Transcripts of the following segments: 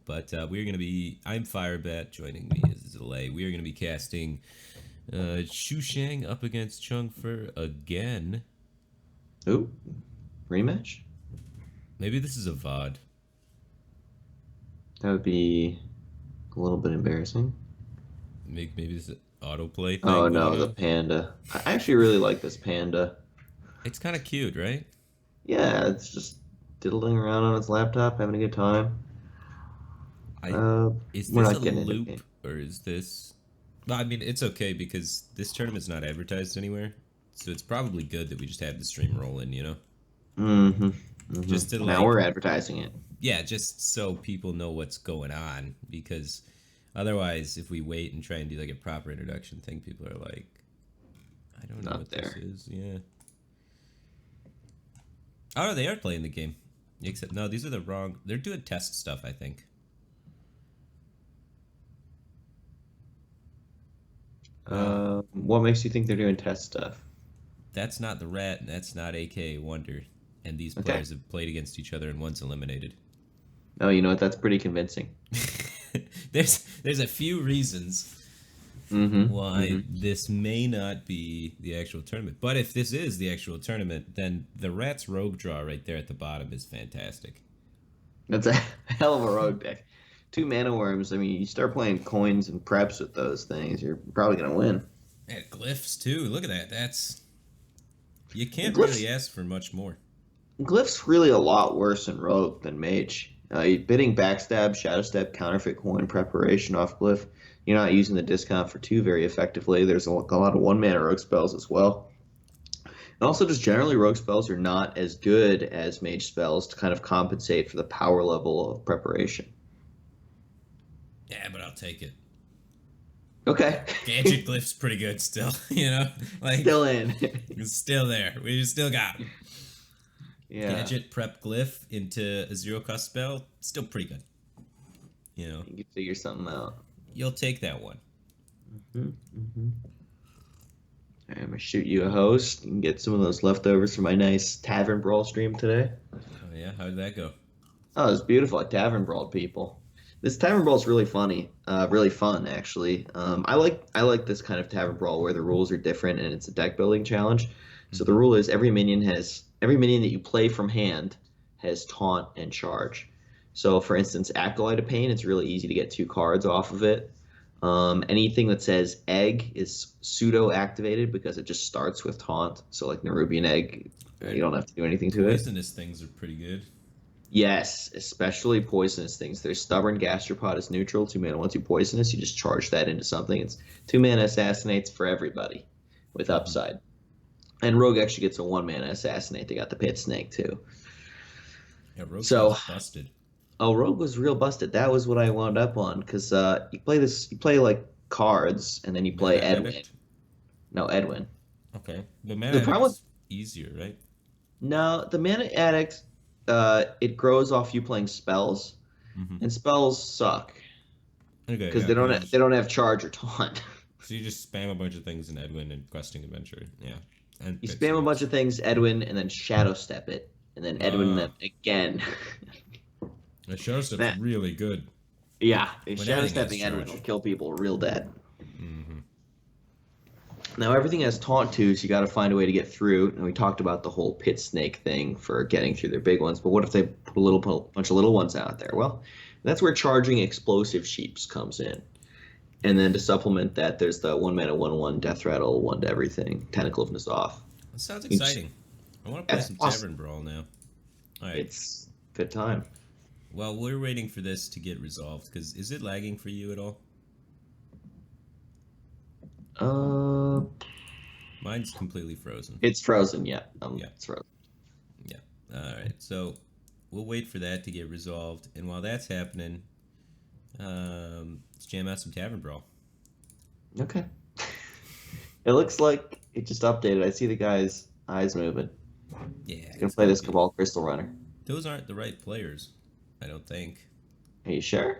But we're going to be. I'm Firebat. Joining me is Zalae. We are going to be casting Shushang up against Chungfer again. Ooh, rematch? Maybe this is a VOD. That would be a little bit embarrassing. Maybe this is an autoplay Oh thing going no, the on. panda. I actually really like this panda. It's kind of cute, right? Yeah, it's just diddling around on its laptop, having a good time. I Uh, Is we're this a not getting into the loop game. or is this? Well, I mean, it's okay because this tournament's not advertised anywhere, so it's probably good that we just have the stream rolling. Mm-hmm. Just to Mm-hmm. Now like, we're advertising it. yeah, just so people know what's going on. Because otherwise, if we wait and try and do like a proper introduction thing, people are like, I don't know Not what this there. is. Yeah. Oh, no, they are playing the game. Except no, these are the wrong. They're doing test stuff, I think. Well, What makes you think they're doing test stuff? that's not the Rat, and that's not AK Wonder. And these Okay. players have played against each other and once eliminated. Oh, you know what? That's pretty convincing. There's a few reasons Mm-hmm. why Mm-hmm. this may not be the actual tournament. But if this is the actual tournament, then the Rats Rogue draw right there at the bottom is fantastic. That's a hell of a rogue deck. Two mana worms. I mean, you start playing coins and preps with those things, you're probably gonna win. And glyphs too. Look at that. That's You And can't really ask for much more. Glyph's really a lot worse in Rogue than Mage. Bidding backstab, shadow step, counterfeit coin preparation off Glyph. You're not using the discount for two very effectively. There's a lot of one mana Rogue spells as well. And also, just generally, Rogue spells are not as good as Mage spells to kind of compensate for the power level of preparation. Yeah, but I'll take it. Okay. Gadget glyph's pretty good still. Like Still in. it's still there. We still got Yeah. gadget prep glyph into a zero cost spell. Still pretty good. You can figure something out. You'll take that one. Mm-hmm. I'm going to shoot you a host and get some of those leftovers from my nice Tavern Brawl stream today. Oh yeah, how did that go? Oh, it's beautiful. I Tavern Brawled people. This Tavern Brawl is really funny, really fun actually. I like this kind of Tavern Brawl where the rules are different and it's a deck building challenge. So the Mm-hmm. rule is every minion that you play from hand has taunt and charge. So for instance, Acolyte of Pain, it's really easy to get two cards off of it. Anything that says egg is pseudo activated because it just starts with taunt. So like Nerubian egg, you don't have to do anything to it. Poisonous things are pretty good. Yes, especially poisonous things. There's stubborn gastropod is neutral, 2 mana, 1/2 poisonous. You just charge that into something. It's 2 mana assassinates for everybody with Mm-hmm. upside. And Rogue actually gets a 1 mana assassinate. They got the pit snake too. Yeah, rogue So, stuff's busted. oh, Rogue was real busted. That was what I wound up on because you play like cards, and then you play Mana Edwin. addict. No, Edwin. Okay, but mana The problem with addict's easier, right? no, the mana addict, it grows off you playing spells, Mm-hmm. and spells suck Okay, because yeah. they don't have charge or taunt. So you just spam a bunch of things in Edwin and Questing Adventure. Yeah, and You pit spam a bunch snakes. of things, Edwin, and then Shadow Step it, and then Edwin, then Ah, again. the show stuff's That really good yeah, when Shadow everything has Stepping Edwin will charge. kill people real dead. Mm-hmm. Now everything has taunt too, so you got to find a way to get through. And we talked about the whole pit snake thing for getting through their big ones. But what if they put bunch of little ones out there? Well, that's where charging explosive sheeps comes in. And then to supplement that, there's the 1 mana 1/1 death rattle, one to everything, tentacle of N'Zoth. That sounds It's exciting. I want to play that's some awesome. Tavern Brawl now. All right. It's good time. Well, we're waiting for this to get resolved because is it lagging for you at all? Uh, Mine's completely frozen. it's frozen. Yeah, Yeah, it's frozen. yeah. All right. So we'll wait for that to get resolved, and while that's happening, let's jam out some Tavern Brawl. Okay. It looks like it just updated. I see the guy's eyes moving. Yeah, He's gonna it's play gonna this be. Cabal Crystal Runner. Those aren't the right players. I don't think. Are you sure?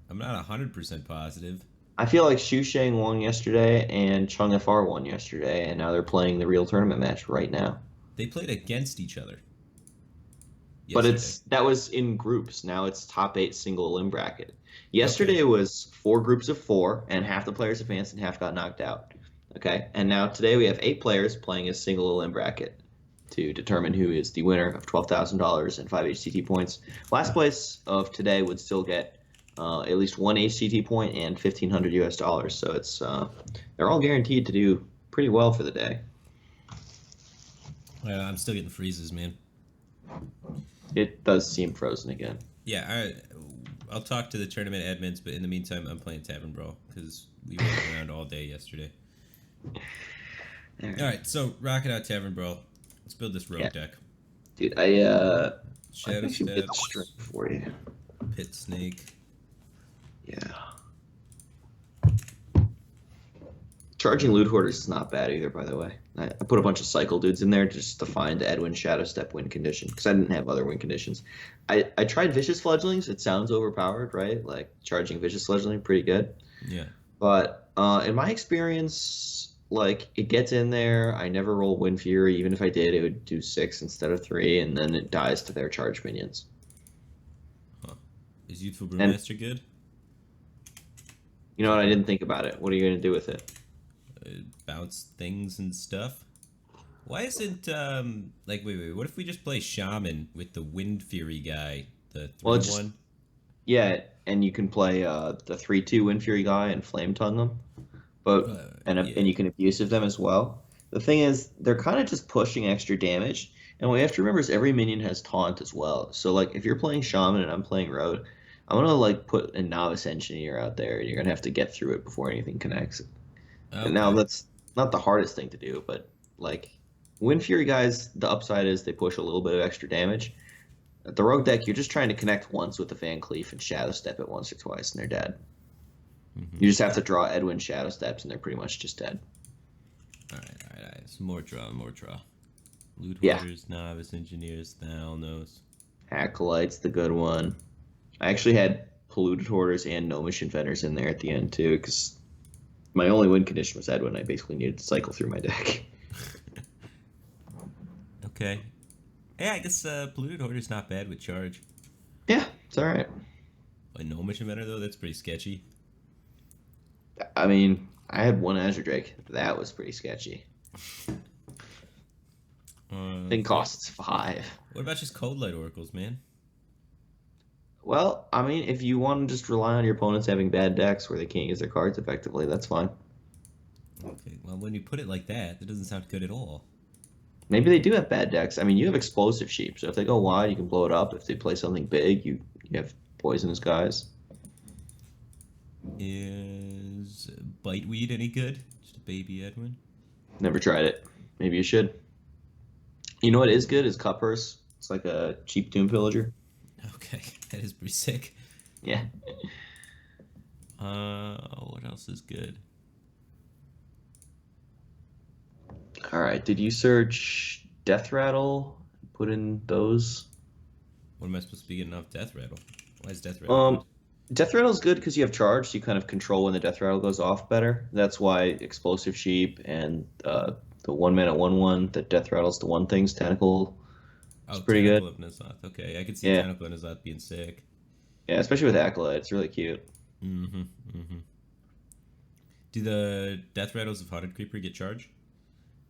I'm not 100% positive. I feel like Shu Shang won yesterday and Chung FR won yesterday, and now they're playing the real tournament match right now. They played against each other but yesterday. that was in groups. Now it's top 8 single elim bracket. Okay. Yesterday it was 4 groups of 4, and half the players advanced and half got knocked out. Okay, and now today we have 8 players playing a single elim bracket to determine who is the winner of $12,000 and 5 HCT points. Last place of today would still get at least 1 HCT point and 1,500 US dollars. So it's they're all guaranteed to do pretty well for the day. I'm still getting freezes, man. It does seem frozen again. Yeah, I'll talk to the tournament admins, but in the meantime, I'm playing Tavern Brawl because we went around all day yesterday. All right, so rocking out Tavern Brawl. Let's build this rogue deck. Dude, Shadow should get the Steps, string for you. Pit Snake. Yeah. Charging Loot Hoarders is not bad either, by the way. I put a bunch of cycle dudes in there just to find Edwin Shadow Step win condition because I didn't have other win conditions. I tried Vicious Fledglings. It sounds overpowered, right? Like charging Vicious Fledgling, pretty good. Yeah. But in my experience, like it gets in there. I never roll Wind Fury. Even if I did, it would do 6 instead of 3, and then it dies to their charge minions. Huh. Is Youthful Brewmaster good? You know what? I didn't think about it. What are you going to do with it? Bounce things and stuff. Why isn't like wait? What if we just play Shaman with the Wind Fury guy, the 3-1? Yeah, and you can play the 3/2 Wind Fury guy and Flame Tongue them, but and you can abusive them as well. The thing is, they're kind of just pushing extra damage, and what you have to remember is every minion has taunt as well. So like if you're playing Shaman and I'm playing Road, I'm gonna like put a Novice Engineer out there, and you're gonna have to get through it before anything connects. Okay. And now that's not the hardest thing to do, but like Wind Fury guys, the upside is they push a little bit of extra damage. At the Rogue deck, you're just trying to connect once with the Van Cleef and Shadow Step it once or twice, and they're dead. Mm-hmm. You just have to draw Edwin Shadow Steps, and they're pretty much just dead. All right. Some more draw. Loot Hoarders, Novice Engineers, the hell knows. Acolyte's the good one. I actually had Polluted Hoarders and Gnomish Inventors in there at the end, too, because my only win condition was Edwin. I basically needed to cycle through my deck. Okay. Yeah, I guess Polluted Hoarder's not bad with charge. Yeah, it's all right. A Gnomish Inventor, though, that's pretty sketchy. I mean, I had one Azure Drake. That was pretty sketchy. Thing costs 5. What about just Cold Light Oracles, man? Well, I mean, if you want to just rely on your opponents having bad decks where they can't use their cards effectively, that's fine. Okay, well, when you put it like that doesn't sound good at all. Maybe they do have bad decks. I mean, you have Explosive Sheep, so if they go wide, you can blow it up. If they play something big, you have Poisonous guys. Is Biteweed any good? Just a baby Edwin? Never tried it. Maybe you should. You know what is good is Cutpurse. It's like a cheap Tomb Pillager. Okay, that is pretty sick. Yeah. What else is good? All right. Did you search Death Rattle? Put in those. What am I supposed to be getting off Death Rattle? Why is Death Rattle good? Death Rattle is good because you have charge, so you kind of control when the Death Rattle goes off better. That's why Explosive Sheep and the 1-mana 1/1 that Death Rattles the one things Tentacle. It's pretty Tentacle good. of N'Zoth. Okay, I can see Tentacle of N'Zoth being sick. Yeah, especially with Acolyte, it's really cute. Mm-hmm. Do the Death Rattles of Haunted Creeper get charge?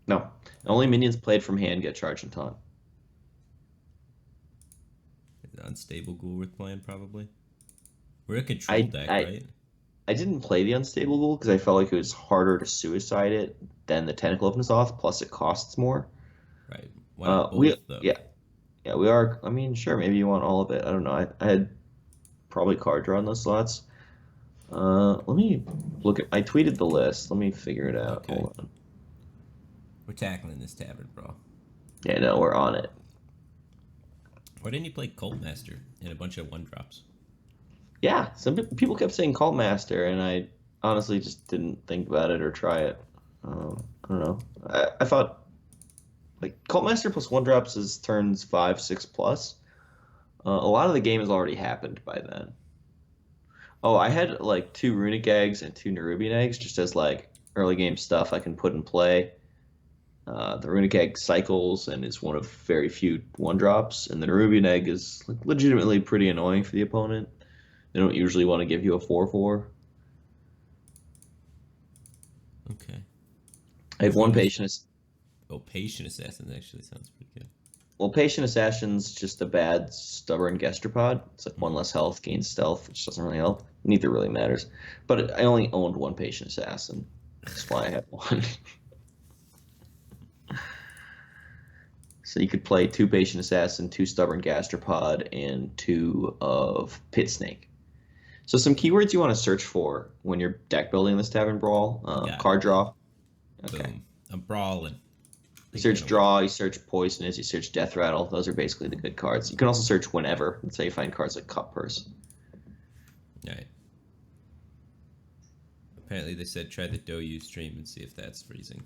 No, only minions played from hand get charge and taunt. Unstable Ghoul worth playing, probably. We're a control deck, right? I didn't play the Unstable Ghoul because I felt like it was harder to suicide it than the Tentacle of N'Zoth, plus it costs more. Right. Why not both, though? Yeah, we are. I mean, sure, maybe you want all of it. I don't know. I had probably card draw on those slots. Let me look at. I tweeted the list. Let me figure it out. Okay. Hold on. We're tackling this tavern, bro. Yeah, no, we're on it. Why didn't you play Cult Master and a bunch of 1-drops? Yeah, some people kept saying Cult Master, and I honestly just didn't think about it or try it. I don't know. I thought like Cult Master plus 1-drops is turns 5, 6 plus. A lot of the game has already happened by then. Oh, I had like 2 Runic Eggs and 2 Nerubian Eggs just as like early game stuff I can put in play. The runic egg cycles and is one of very few 1-drops, and the Nerubian egg is like legitimately pretty annoying for the opponent. They don't usually want to give you a 4/4. Okay. I have Which one one was? patient. Oh, patient assassin actually sounds pretty good. Well, patient assassin's just a bad stubborn gastropod. It's like 1 Mm. less health, gains stealth, which doesn't really help. Neither really matters. But I only owned one patient assassin. That's why I had one. So you could play 2 patient assassin, 2 stubborn gastropod, and 2 of pit snake. So some keywords you want to search for when you're deck building this Tavern Brawl. Got it. Card draw. Okay. Boom. I'm brawling. You Thinking search on a word. draw, you search poisonous, you search death rattle. Those are basically the good cards. You can also search whenever. That's how you find cards like Cup Purse. All right. Apparently they said try the Doyu stream and see if that's freezing.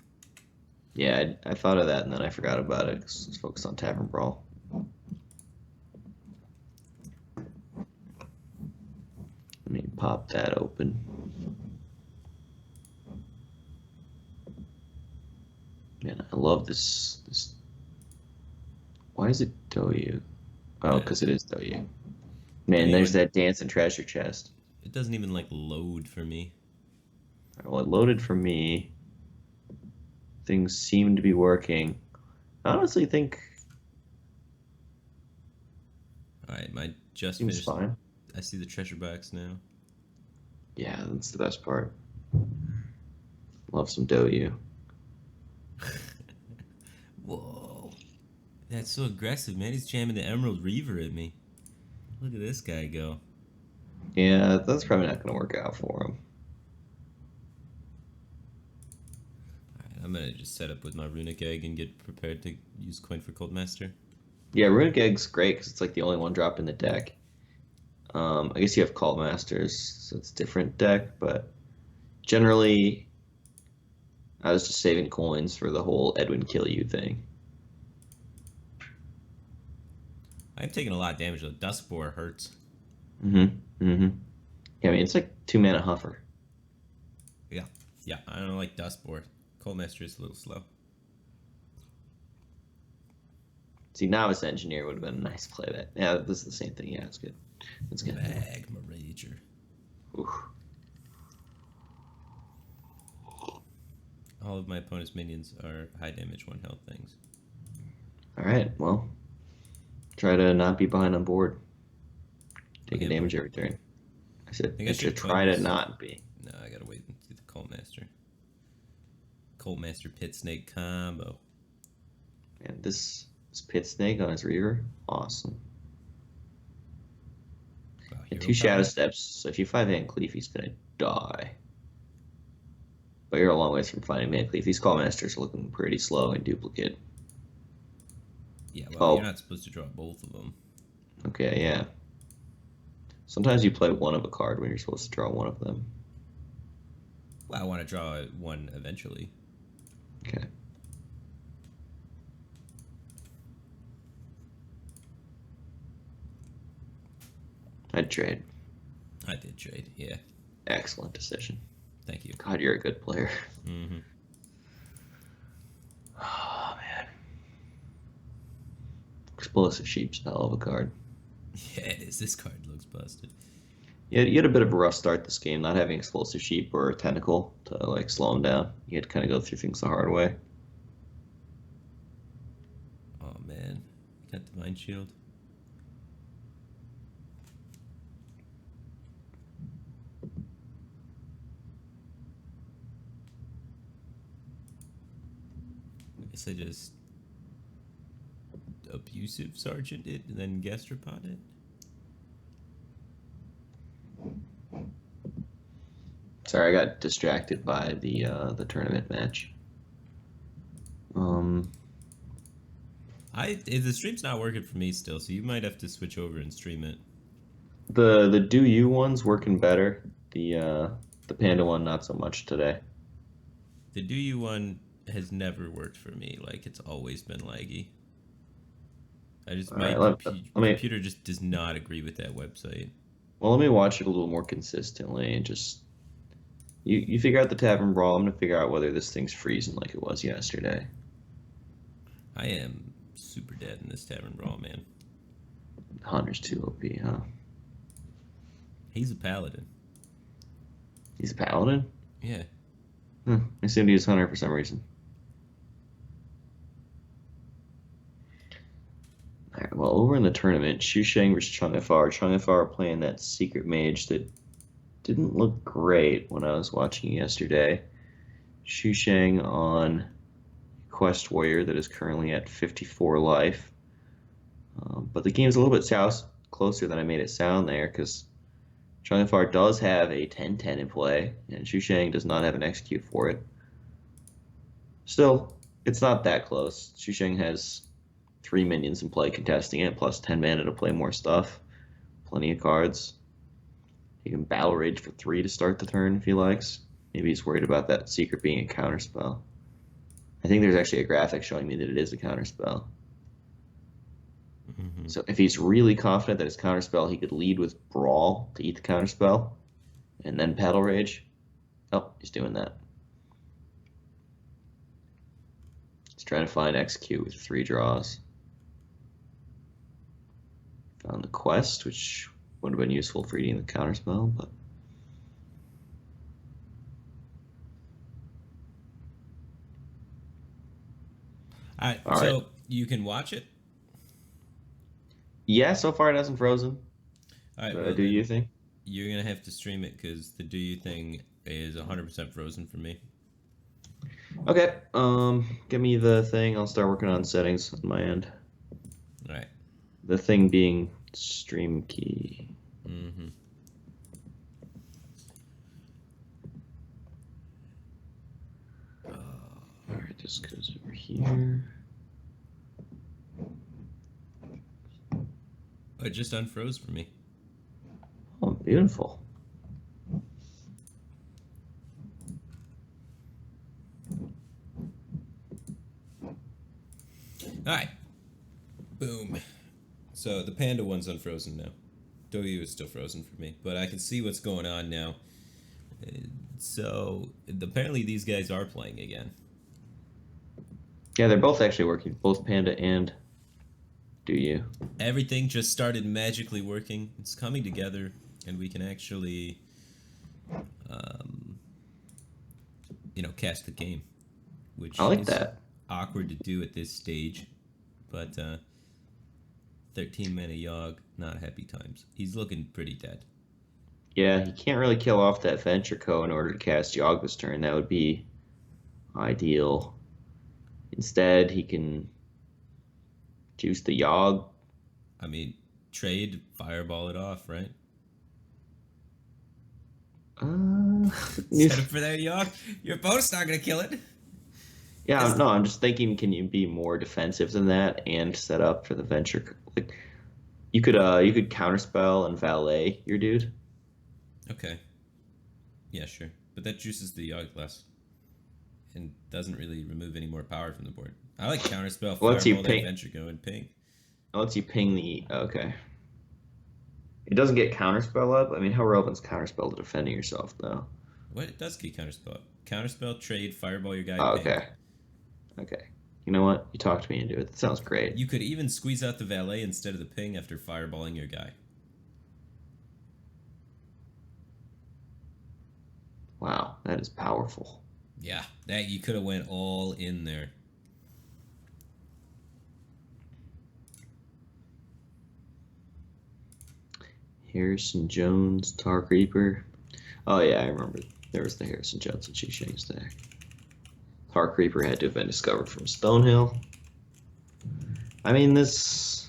Yeah, I thought of that and then I forgot about it because I was focused on Tavern Brawl. Let me pop that open. Man, I love this. Why is it Doyu? Oh, because it is Doyu. Man, there's that dance and treasure chest. It doesn't even like load for me. Well, it loaded for me. Things seem to be working. I honestly think Alright, mine just seems finished. fine. I see the treasure box now. Yeah, that's the best part. Love some Doyu. Whoa. That's so aggressive, man. He's jamming the Emerald Reaver at me. Look at this guy go. Yeah, that's probably not going to work out for him. Alright, I'm gonna just set up with my Runic Egg and get prepared to use Coin for Cold Master. Yeah, Runic Egg's great because it's like the only 1-drop in the deck. I guess you have Cult Masters, so it's a different deck, but generally, I was just saving coins for the whole Edwin kill you thing. I'm taking a lot of damage though. Duskboar hurts. Yeah, I mean, it's like 2-mana Huffer. Yeah, I don't like Duskboar. Cold Master is a little slow. See, Novice Engineer would have been a nice play. That yeah, this is the same thing. Yeah, it's good. It's good. Magma Rager. Oof. All of my opponent's minions are high damage, 1 health things. All right, well, try to not be behind on board. Taking Okay, damage every turn. I said think I I should should try to focus. not be. No, I gotta wait and do the Cold Master. Cold Master Pit Snake combo. And this Pit Snake on his Reaver, awesome. Wow, And hero 2 Shadow power? Steps, so if you 5 Van Cleef, he's gonna die. But you're a long ways from finding Van Cleef. These Call Masters are looking pretty slow in duplicate. Yeah, well, Oh. you're not supposed to draw both of them. Okay, yeah. Sometimes you play one of a card when you're supposed to draw one of them. Well, I want to draw one eventually. Okay. I'd trade. I did trade, yeah. Excellent decision. Thank you. God, you're a good player. Mm-hmm. Oh, man. Explosive Sheep's a hell of a card. Yeah, it is. This card looks busted. Yeah, you had a bit of a rough start this game, not having Explosive Sheep or a Tentacle to like slow him down. You had to kind of go through things the hard way. Oh, man. Got Divine Shield. I guess I just abusive sergeant it and then gastropod it. Sorry, I got distracted by the tournament match. The stream's not working for me still, so you might have to switch over and stream it. The Do You one's working better. The Panda one not so much today. The Do You one has never worked for me. Like, it's always been laggy. My computer just does not agree with that website. Well, let me watch it a little more consistently and just you figure out the Tavern Brawl. I'm gonna figure out whether this thing's freezing like it was yesterday. I am super dead in this Tavern Brawl, man. Hunter's too OP, huh? He's a paladin. He's a paladin? Yeah. I assumed he was Hunter for some reason. Alright, well, over in the tournament, Xusheng versus TitanAR. TitanAR playing that secret mage that didn't look great when I was watching yesterday. Xusheng on Quest Warrior that is currently at 54 life. But the game's a little bit closer than I made it sound there, because TitanAR does have a 10-10 in play, and Xusheng does not have an execute for it. Still, it's not that close. Xusheng has 3 minions in play contesting it, plus 10 mana to play more stuff. Plenty of cards. He can Battle Rage for 3 to start the turn if he likes. Maybe he's worried about that secret being a counterspell. I think there's actually a graphic showing me that it is a counterspell. So if he's really confident that it's counterspell, he could lead with Brawl to eat the counterspell, and then Battle Rage. Oh, he's doing that. He's trying to find Execute with 3 draws. Found the quest, which would have been useful for eating the counterspell, but... All right, so you can watch it? Yeah, so far it hasn't frozen. All right, well, do you think? You're going to have to stream it because the do you thing is 100% frozen for me. Okay, give me the thing. I'll start working on settings on my end. All right. The thing being stream key. All right, this goes over here. Oh, it just unfroze for me. Oh, beautiful. All right. Boom. So the Panda one's unfrozen now. Doyu is still frozen for me, but I can see what's going on now. So apparently these guys are playing again. Yeah, they're both actually working. Both Panda and Doyu. Everything just started magically working. It's coming together, and we can actually, cast the game, which I like is that. Awkward to do at this stage, but 13 mana Yogg, not happy times. He's looking pretty dead. Yeah, he can't really kill off that Venture Co in order to cast Yogg this turn. That would be ideal. Instead, he can juice the Yogg. I mean, trade, fireball it off, right? Set up for that Yogg. Your opponent's not gonna kill it. Yeah, no, I'm just thinking, can you be more defensive than that and set up for the Venture? Like, you could counterspell and valet your dude. Okay. Yeah, sure, but that juices the Yogg less, and doesn't really remove any more power from the board. I like counterspell, fireball that Venture Go and ping. It lets you ping the okay. It doesn't get counterspell up. I mean, how relevant is counterspell to defending yourself, though? What? It does get counterspell up. Counterspell, trade, fireball your guy. Oh, okay. Okay. You know what? You talked me into it. That sounds great. You could even squeeze out the valet instead of the ping after fireballing your guy. Wow, that is powerful. Yeah, that you could have went all in there. Harrison Jones, Tar Creeper. Oh yeah, I remember. There was the Harrison Jones and Xusheng's there. Tar Creeper had to have been discovered from Stonehill. I mean, this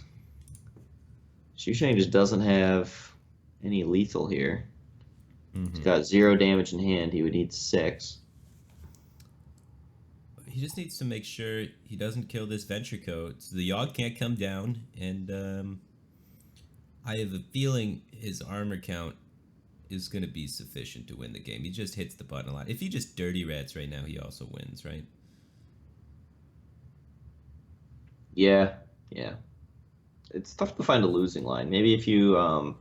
Xusheng just doesn't have any lethal here. He's got 0 damage in hand. He would need 6. He just needs to make sure he doesn't kill this Venture Code. So the Yogg can't come down, and I have a feeling his armor count is going to be sufficient to win the game. He just hits the button a lot. If he just dirty rats right now, he also wins, right? Yeah. It's tough to find a losing line. Maybe if you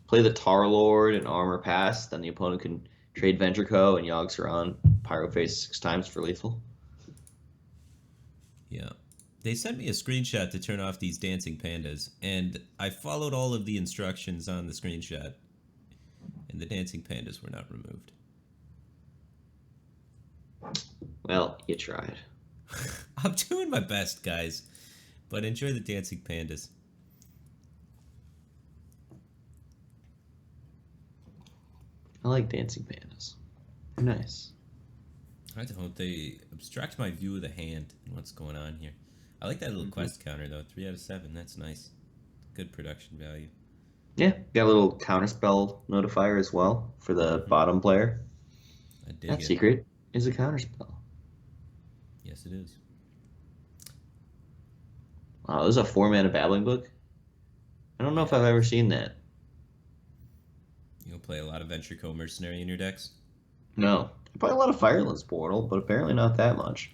play the Tar Lord and armor pass, then the opponent can trade Venture Co. and Yogg Saron Pyrophase 6 times for lethal. Yeah. They sent me a screenshot to turn off these dancing pandas, and I followed all of the instructions on the screenshot, and the dancing pandas were not removed. Well, you tried. I'm doing my best, guys, but enjoy the dancing pandas. I like dancing pandas. They're nice. I don't. They obstruct my view of the hand and what's going on here. I like that little quest counter, though. 3 out of 7. That's nice. Good production value. Yeah, got a little counterspell notifier as well for the bottom player. I dig That it. secret is a counterspell. Yes, it is. Wow, this is a 4-mana babbling book? I don't know if I've ever seen that. You'll play a lot of Venture Co. Mercenary in your decks? No. I play a lot of Firelands Portal, but apparently not that much.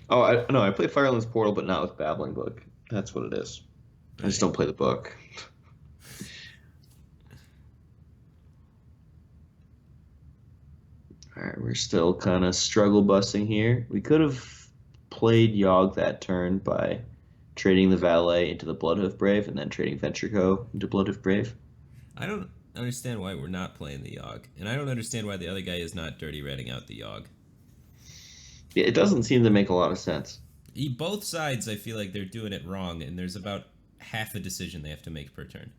Oh, I play Firelands Portal, but not with Babbling Book. That's what it is. I just don't play the book. Alright, we're still kind of struggle busting here. We could have played Yogg that turn by trading the Valet into the Bloodhoof Brave and then trading Venture Co. into Bloodhoof Brave. I don't understand why we're not playing the Yogg, and I don't understand why the other guy is not dirty redding out the Yogg. Yeah, it doesn't seem to make a lot of sense. Both sides, I feel like they're doing it wrong, and there's about half a decision they have to make per turn.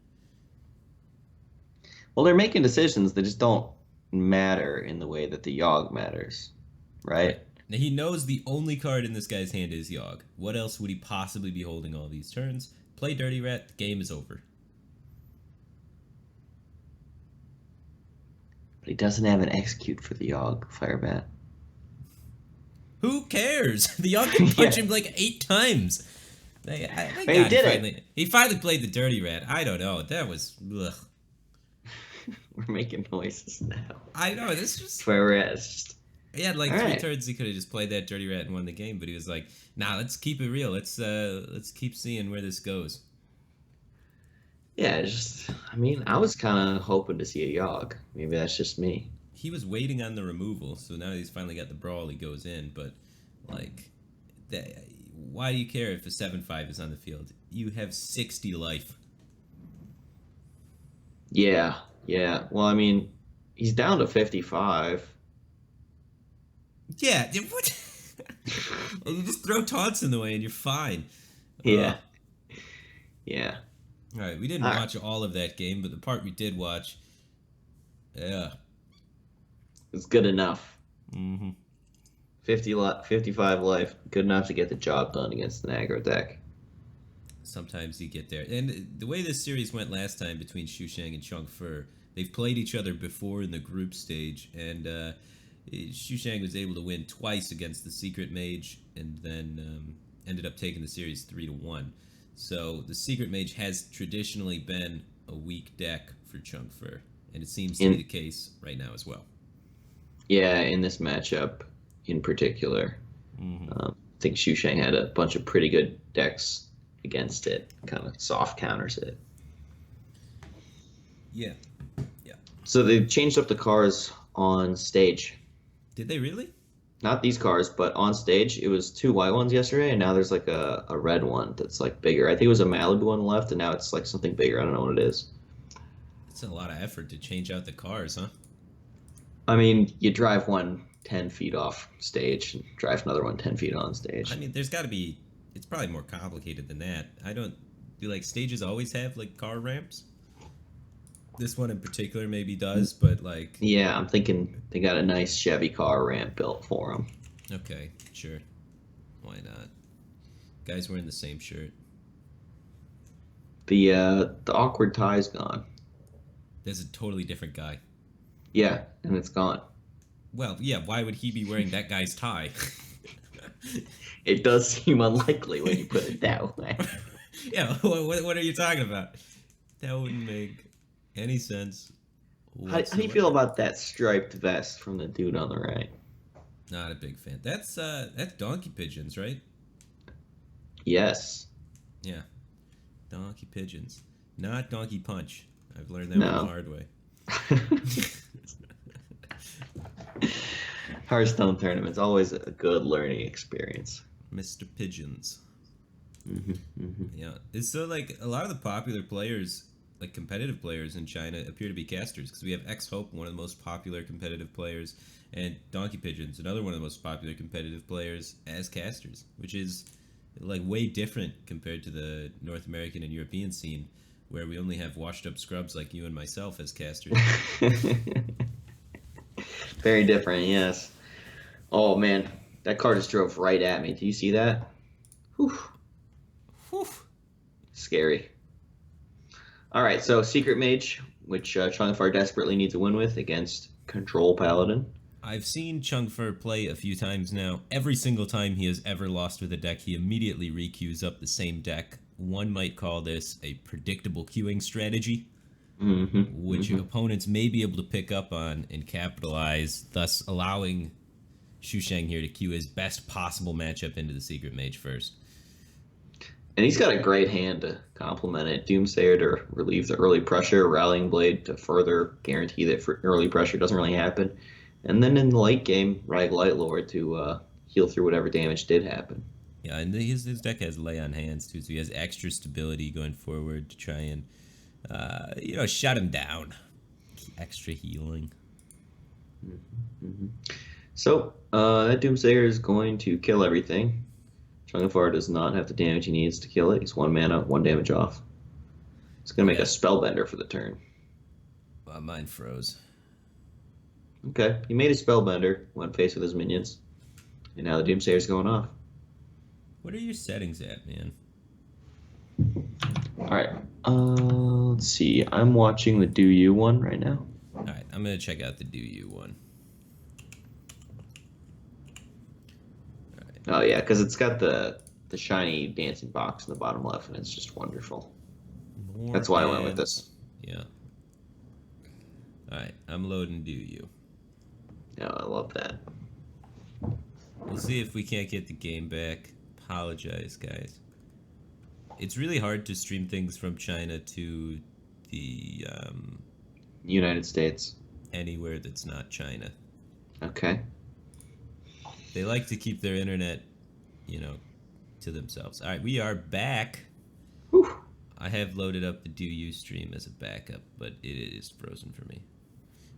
Well, they're making decisions that just don't matter in the way that the Yogg matters, right? Now, he knows the only card in this guy's hand is Yogg. What else would he possibly be holding all these turns? Play Dirty Rat, the game is over. But he doesn't have an execute for the Yogg, Firebat. Who cares? The Yogg can punch him like 8 times. He did it. He finally played the Dirty Rat. I don't know. That was... Ugh. We're making noises now. I know, this was... Firebat is just... He had like 3 turns. He could have just played that Dirty Rat and won the game, but he was like, "Nah, let's keep it real. Let's keep seeing where this goes." Yeah, I was kind of hoping to see a Yogg. Maybe that's just me. He was waiting on the removal, so now he's finally got the brawl. He goes in, but like, why do you care if a 7/5 is on the field? You have 60 life. Yeah. Well, I mean, he's down to 55. Yeah, what? You just throw taunts in the way and you're fine. Yeah. All right, we didn't watch all of that game, but the part we did watch, yeah, it's good enough. 55 life, good enough to get the job done against an aggro deck. Sometimes you get there. And the way this series went last time between Xu Shang and Chong Fer, they've played each other before in the group stage, and Xu Shang was able to win twice against the Secret Mage, and then ended up taking the series 3-1. So the Secret Mage has traditionally been a weak deck for Chong Fer, and it seems to be the case right now as well. Yeah, in this matchup in particular. I think Xu Shang had a bunch of pretty good decks against it, kind of soft counters it. Yeah. So they changed up the cars on stage. Did they really? Not these cars, but on stage. It was 2 white ones yesterday, and now there's like a red one that's like bigger. I think it was a Malibu one left, and now it's like something bigger. I don't know what it is. It's a lot of effort to change out the cars, huh? I mean, you drive one 10 feet off stage, and drive another one 10 feet on stage. I mean, there's got to be... It's probably more complicated than that. Do like stages always have like car ramps? This one in particular maybe does, but like... Yeah, I'm thinking they got a nice Chevy car ramp built for them. Okay, sure. Why not? Guys wearing the same shirt. The awkward tie's gone. There's a totally different guy. Yeah, and it's gone. Well, yeah, why would he be wearing that guy's tie? It does seem unlikely when you put it that way. Yeah, what are you talking about? That wouldn't make any sense How do you feel about that striped vest from the dude on the right? Not a big fan. That's Donkey Pigeons, right? Yes. Yeah. Donkey Pigeons. Not Donkey Punch. I've learned that one the hard way. Hearthstone tournament's always a good learning experience. Mr. Pigeons. Mm-hmm. Yeah, it's so like a lot of the popular players, like competitive players in China, appear to be casters because we have X Hope, one of the most popular competitive players, and Donkey Pigeons, another one of the most popular competitive players, as casters, which is like way different compared to the North American and European scene, where we only have washed up scrubs like you and myself as casters. Very different, yes. Oh man, that car just drove right at me. Do you see that? Whew. Whew. Scary. All right, so Secret Mage, which Changfar desperately needs a win with against Control Paladin. I've seen Chungfer play a few times now. Every single time he has ever lost with a deck, he immediately re-queues up the same deck. One might call this a predictable queuing strategy, which opponents may be able to pick up on and capitalize, thus allowing Shusheng here to queue his best possible matchup into the Secret Mage first. And he's got a great hand to complement it. Doomsayer to relieve the early pressure, Rallying Blade to further guarantee that early pressure doesn't really happen. And then in the late game, Rag Light Lord to heal through whatever damage did happen. Yeah, and his deck has Lay on Hands too, so he has extra stability going forward to try and, shut him down. Extra healing. So, that Doomsayer is going to kill everything. Chungafar does not have the damage he needs to kill it. He's 1 mana, 1 damage off. It's going to make a Spellbender for the turn. Mine froze. Okay, he made a Spellbender, went face with his minions, and now the Doomsayer's going off. What are your settings at, man? Alright, let's see. I'm watching the Do You one right now. Alright, I'm going to check out the Do You one. Oh yeah, because it's got the shiny dancing box in the bottom left, and it's just wonderful. That's why I went with this. Yeah. Alright, I'm loading Do You. Yeah, I love that. We'll see if we can't get the game back. Apologize, guys. It's really hard to stream things from China to the United States. Anywhere that's not China. Okay. They like to keep their internet, to themselves. All right, we are back. Whew. I have loaded up the Do You stream as a backup, but it is frozen for me.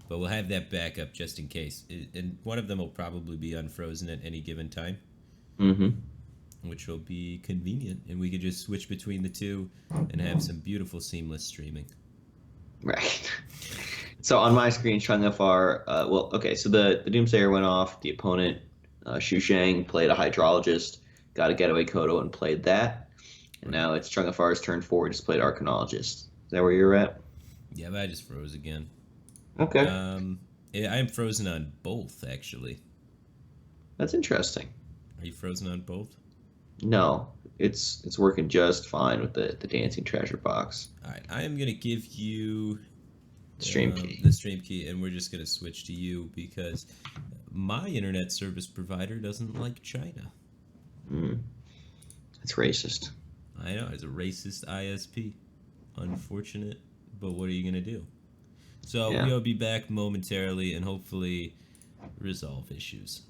But we'll have that backup just in case. And one of them will probably be unfrozen at any given time. Which will be convenient. And we could just switch between the two and have some beautiful seamless streaming. Right. So on my screen, Chungafar, so the Doomsayer went off. The opponent, Shusheng, played a Hydrologist, got a Getaway Kodo and played that. And now it's Chungafar's turn forward, just played Arcanologist. Is that where you're at? Yeah, but I just froze again. Okay. I am frozen on both, actually. That's interesting. Are you frozen on both? No, it's working just fine with the dancing treasure box. All right, I am gonna give you Stream key. the stream key, and we're just gonna switch to you because my internet service provider doesn't like China. That's racist. I know, it's a racist ISP. Unfortunate, but what are you gonna do? So we'll be back momentarily and hopefully resolve issues.